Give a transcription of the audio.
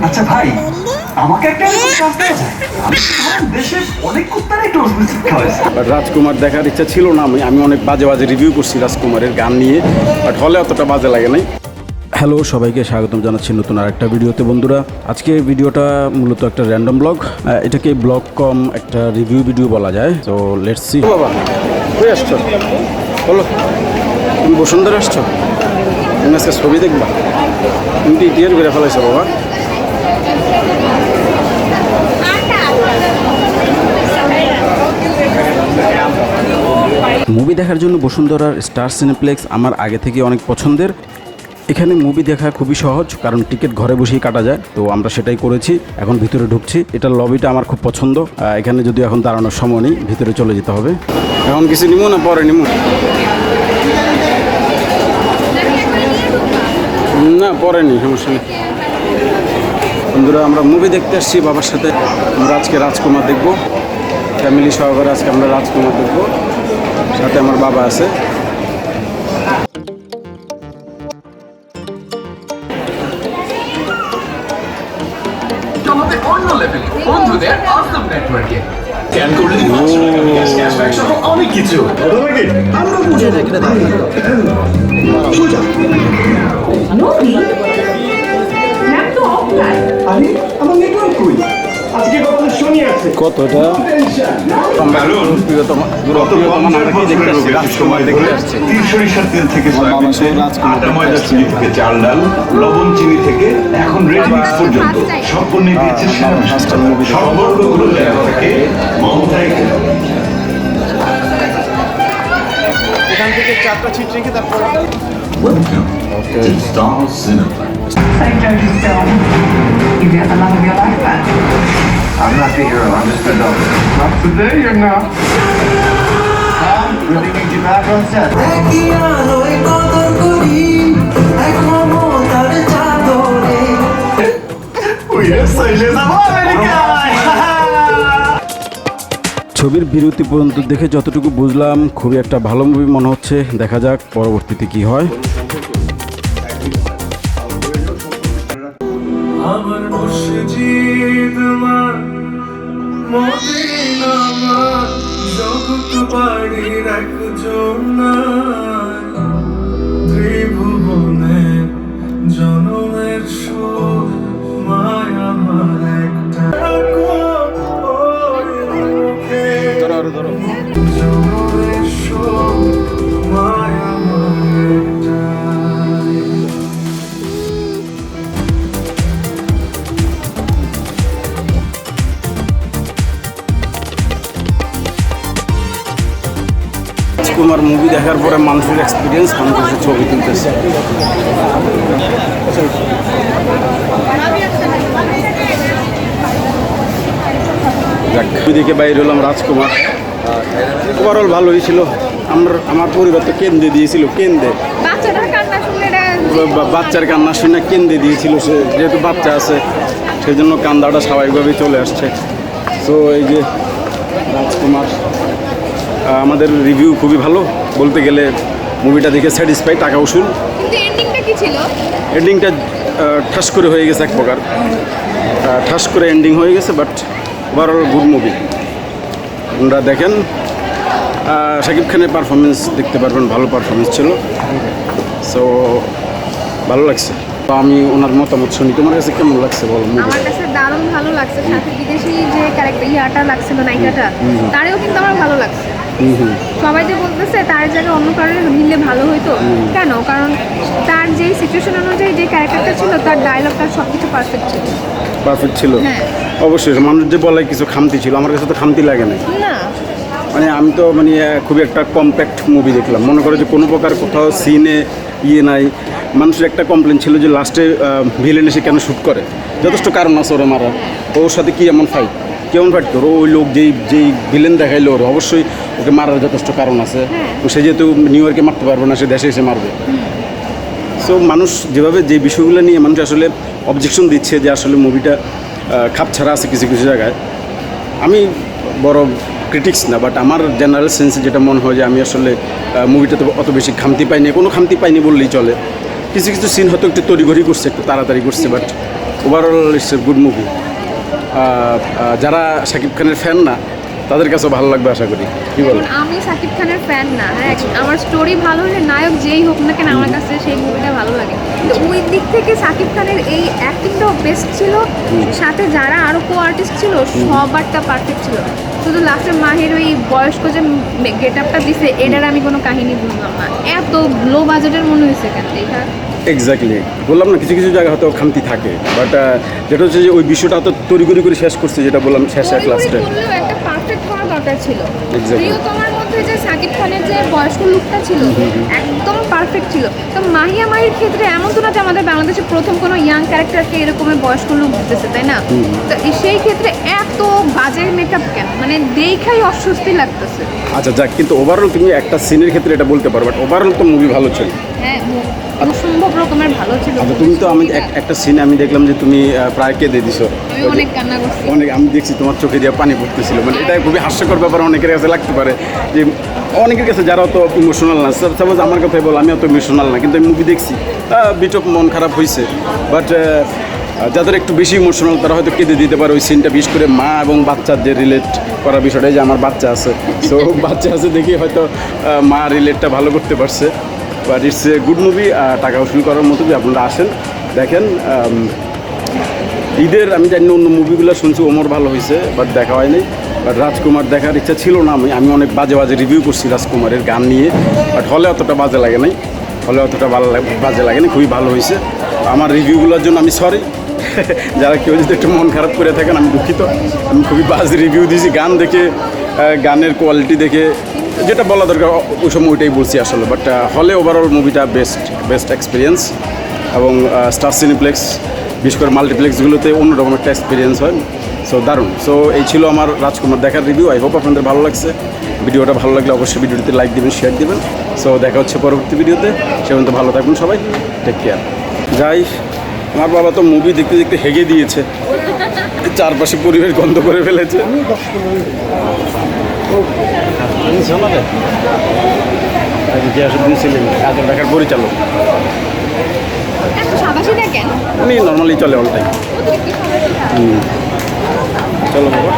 আচ্ছা ভাই, আমাকে একটা কাজ দেওয়া যায়? দেশে অনেক কুত্তার একটু শিক্ষা হয়েছে। রাজকুমার দেখার ইচ্ছা ছিল না। আমি অনেক বাজে বাজে রিভিউ করছি রাজকুমারের গান নিয়ে, বাট হলে অতটা বাজে লাগে নাই। হ্যালো, সবাইকে স্বাগতম জানাচ্ছি নতুন আরেকটা ভিডিওতে। বন্ধুরা, আজকে ভিডিওটা মূলত একটা র্যান্ডম ব্লগ, এটাকে ব্লগ কম একটা রিভিউ ভিডিও বলা যায়। তো লেটস সি। বাবা কই আসছো? বলো, তুমি বসুন্ধরা আসছো? তুমি আজকে ছবি দেখবা? তুমি কি টিয়ার করে ফেলাইছো বাবা? মুভি দেখার জন্য বসুন্ধরার স্টার সিনেপ্লেক্স আমার আগে থেকে অনেক পছন্দের। এখানে মুভি দেখা খুবই সহজ, কারণ টিকিট ঘরে বসেই কাটা যায়। তো আমরা সেটাই করেছি। এখন ভিতরে ঢুকছি। এটার লবিটা আমার খুব পছন্দ। এখানে যদি এখন দাঁড়ানোর সময় নেই, ভিতরে চলে যেতে হবে। এখন কিছু নিমু না পরে নিমু? না, পরে নি, সমস্যা নেই। বন্ধুরা, আমরা মুভি দেখতে আসছি বাবার সাথে। আমরা আজকে রাজকুমার দেখবো, ফ্যামিলি সহকারে আজকে আমরা রাজকুমার দেখবো। সাথে আমার বাবা আছে। আমাদের অন্য লেভেলে বন্ধুদের অসম নেটওয়ার্কে স্ক্যান করলে 5 টাকা ক্যাশব্যাক সহ অনেক কিছু। আমরা বুঝে দেখি না। সোজা আরে আমার নেটওয়ার্ক কই? আজকে কত শুনি আছে কতটা সরিষার তেল থেকে আটা ময়দা চিনি থেকে চাল ডাল লবণ চিনি থেকে এখন রেডি মিক্স পর্যন্ত সব পণ্যে দিয়েছে সম্পর্কগুলো লেখা থাকে মমতায়। এখান থেকে 4টা ছিট রেখে তারপর Welcome to Star Cineplex. St. George's Film. You get the love of your life back. I'm not the hero, I'm just the doctor. Not today, you're not. Tom, really need you back on set. ছবির বিরতি পর্যন্ত দেখে যতটুকু বুঝলাম, খুবই একটা ভালো movie মনে হচ্ছে। দেখা যাক পরবর্তীতে কি হয়। আমার মসজিদ আমার মদিনা আমার জগৎ বাড়ির একজন ত্রিভুবনে জনমের শোধ মায়া আমার একটা জনমের শোধ মায়া আমার একটা। রাজকুমার মুভি দেখার পরে মানুষের এক্সপিরিয়েন্স, মানুষের ছবি তুলতেছে। দিকে বাইরে হলাম রাজকুমার। ওভারঅল ভালোই ছিল। আমার পরিবার তো কেন্দ্রে দিয়েছিল, কেন্দ্রে বাচ্চার কান্না শুনে কেন্দ্রে দিয়েছিল। সে যেহেতু বাচ্চা আছে, সেই জন্য কান্দাটা স্বাভাবিকভাবেই চলে আসছে। তো এই যে রাজকুমার, আমাদের রিভিউ খুবই ভালো বলতে গেলে। মুভিটা দেখে স্যাটিসফাই, টাকা উসুল। এন্ডিংটা ঠাস করে হয়ে গেছে, এক প্রকার ঠাস করে এন্ডিং হয়ে গেছে, বাট ওভারঅল গুড মুভি। আপনারা দেখেন, শাকিব খানের পারফরমেন্স দেখতে পারবেন, ভালো পারফরমেন্স ছিল। সো ভালো লাগছে। তো আমি ওনার মতামত শুনি। তোমার কাছে কেমন লাগছে বলো? আমার কাছে দারুণ ভালো লাগছে। সাথে বিদেশি যে ক্যারেক্টার ইয়াটা লাগছিল, নায়িকাটা, তারেও কিন্তু আমার ভালো লাগছে। সবাই যে বলতেছে তার জায়গায় অন্য কারণে নিলে ভালো হইতো, কেন? কারণ তার যেই সিচুয়েশন অনুযায়ী যে ক্যারেক্টারটা ছিল, তার ডায়লগ, তার সব কিছু পারফেক্ট ছিল। পারফেক্ট ছিল, হ্যাঁ অবশ্যই। মানুষ যে বলে কিছু খামতি ছিল, আমার কাছে তো খামতি লাগে না। মানে আমি তো খুবই একটা কম্প্যাক্ট মুভি দেখলাম। মনে করো যে কোনো প্রকার কোথাও সিনে নাই। মানুষের একটা কমপ্লেন ছিল যে লাস্টে ভিলেন এসে কেন শ্যুট করে। যথেষ্ট কারণ আছে ওরা মারা। ওর সাথে কি এমন ফাইট, কেমন ফাইট করো? ওই লোক যেই ভিলেন দেখাইলো, ওর অবশ্যই ওকে মারার যথেষ্ট কারণ আছে। সে যেহেতু নিউ ইয়র্কে মারতে পারবে না, সে দেশে এসে মারবে। সো মানুষ যেভাবে যে বিষয়গুলো নিয়ে মানুষ আসলে অবজেকশন দিচ্ছে, যে আসলে মুভিটা খাপ ছাড়া আছে কিছু কিছু জায়গায়। আমি বড় ক্রিটিক্স না, বাট আমার জেনারেল সেন্সে যেটা মনে হয় যে আমি আসলে মুভিটাতে অত বেশি খামতি পাইনি, কোনো খামতি পাইনি বললেই চলে। কিছু কিছু সিন হয়তো একটু তড়িঘড়ি করছে, একটু তাড়াতাড়ি করছে, but overall it's a good movie. যারা শাকিব খানের ফ্যান না তাদের কাছেও ভালো লাগবে আশা করি। কি বল? এখন আমি শাকিব খানের ফ্যান না, হ্যাঁ আমার স্টোরি ভালো হলে নায়ক যেই হোক না কেন আমার কাছে সেই মুভিটা ভালো লাগে। কিন্তু ওই দিক থেকে শাকিব খানের এই অ্যাক্টিংটাও বেস্ট ছিল, সাথে যারা আরও কো আর্টিস্ট ছিল সবারটা পারফেক্ট ছিল। শুধু লাস্টে মাহির ওই বয়স্ক যে গেট আপটা দিছে এটার আমি কোনো কাহিনী বুঝলাম না, এত লো বাজেটের মনে হয়েছে কেন এটা। এক্স্যাক্টলি বললাম না, কিছু কিছু জায়গা হয়তো খামতি থাকে, বাট যেটা হচ্ছে যে ওই বিষয়টা হয়তো তড়িঘড়ি করে শেষ করছে, যেটা বললাম শেষ এক লাস্টে। একটা পারফেক্ট হওয়া দরকার ছিল। Exactly. প্রিয়তমার মধ্যে যে শাকিব খানের যে বয়স্ক লুকটা ছিল একদম পারফেক্ট ছিল। তো মাহিয়া মাহির ক্ষেত্রে এমন তো না যে আমাদের বাংলাদেশে প্রথম কোনো ইয়াং ক্যারেক্টারকে এরকমের বয়স্ক লুক দিতেছে, তাই না? তো সেই ক্ষেত্রে এত বাজে মেকআপ কেন, মানে দেখাই অস্বস্তি লাগতেছে। আচ্ছা যাক, কিন্তু ওভারঅল তুমি একটা সিনের ক্ষেত্রে এটা বলতে পারো, বাট ওভারঅল তো মুভি ভালো ছিল। হ্যাঁ অসম্ভব রকমের ভালো ছিল। আচ্ছা তুমি তো আমি একটা সিনে আমি দেখলাম যে তুমি প্রায় কেঁদে দিছো। আমি অনেক কান্না করছি। অনেক আমি দেখছি তোমার চোখে দিয়ে পানি পড়তেছিল, মানে এটা খুবই হাস্যকর ব্যাপার অনেকের কাছে লাগতে পারে, যে অনেকের কাছে যারা অত ইমোশনাল না, সাপোজ আমার কথাই বল, আমি অত ইমোশনাল না, কিন্তু আমি মুভি দেখছি বিট অফ মন খারাপ হয়েছে, বাট যাদের একটু বেশি ইমোশনাল তারা হয়তো কেঁদে দিতে পারে ওই সিনটা, বিশেষ করে মা এবং বাচ্চার যে রিলেট করার বিষয়টা, যে আমার বাচ্চা আছে, সো বাচ্চা আছে দেখি হয়তো মা রিলেটটা ভালো করতে পারছে। But it's a good movie, টাকা উসুল করার মতো, যে আপনারা আসেন দেখেন। ঈদের আমি জানি না অন্য মুভিগুলো শুনছি ওমর ভালো হয়েছে, বাট দেখা হয়নি। বাট রাজকুমার দেখার ইচ্ছা ছিল না, আমি অনেক বাজে বাজে রিভিউ করছি রাজকুমারের গান নিয়ে, বাট হলে অতটা বাজে লাগে নাই, হলে অতটা বাজে লাগেনি, খুবই ভালো হয়েছে। আমার রিভিউগুলোর জন্য আমি সরি, যারা কেউ যদি একটু মন খারাপ করে থাকেন আমি দুঃখিত। আমি খুবই বাজে রিভিউ দিয়েছি গান দেখে, গানের কোয়ালিটি দেখে, যেটা বলা দরকার ওই সময় ওইটাই বলছি আসলে। বাট হলে ওভারঅল মুভিটা বেস্ট এক্সপিরিয়েন্স, এবং স্টার সিনেপ্লেক্স বিশেষ করে মাল্টিপ্লেক্সগুলোতে অন্যরকম একটা এক্সপিরিয়েন্স হয়। সো দারুণ। সো এই ছিল আমার রাজকুমার দেখার রিভিউ। আই হোপ আপনাদের ভালো লাগছে। ভিডিওটা ভালো লাগলে অবশ্যই ভিডিওটিতে লাইক দিবেন, শেয়ার দিবেন। সো দেখা হচ্ছে পরবর্তী ভিডিওতে, সে পর্যন্ত ভালো থাকবেন সবাই, টেক কেয়ার। যাই, আমার বাবা তো মুভি দেখতে দেখতে হেগে দিয়েছে, চারপাশে পরিবেশ গন্ধ করে ফেলেছে। দেখার পরিচালক এত সাবাসী দেখেন, উনি নর্মালি চলে অল টাইম। অতিরিক্ত সাবাসী। চলো বাবা।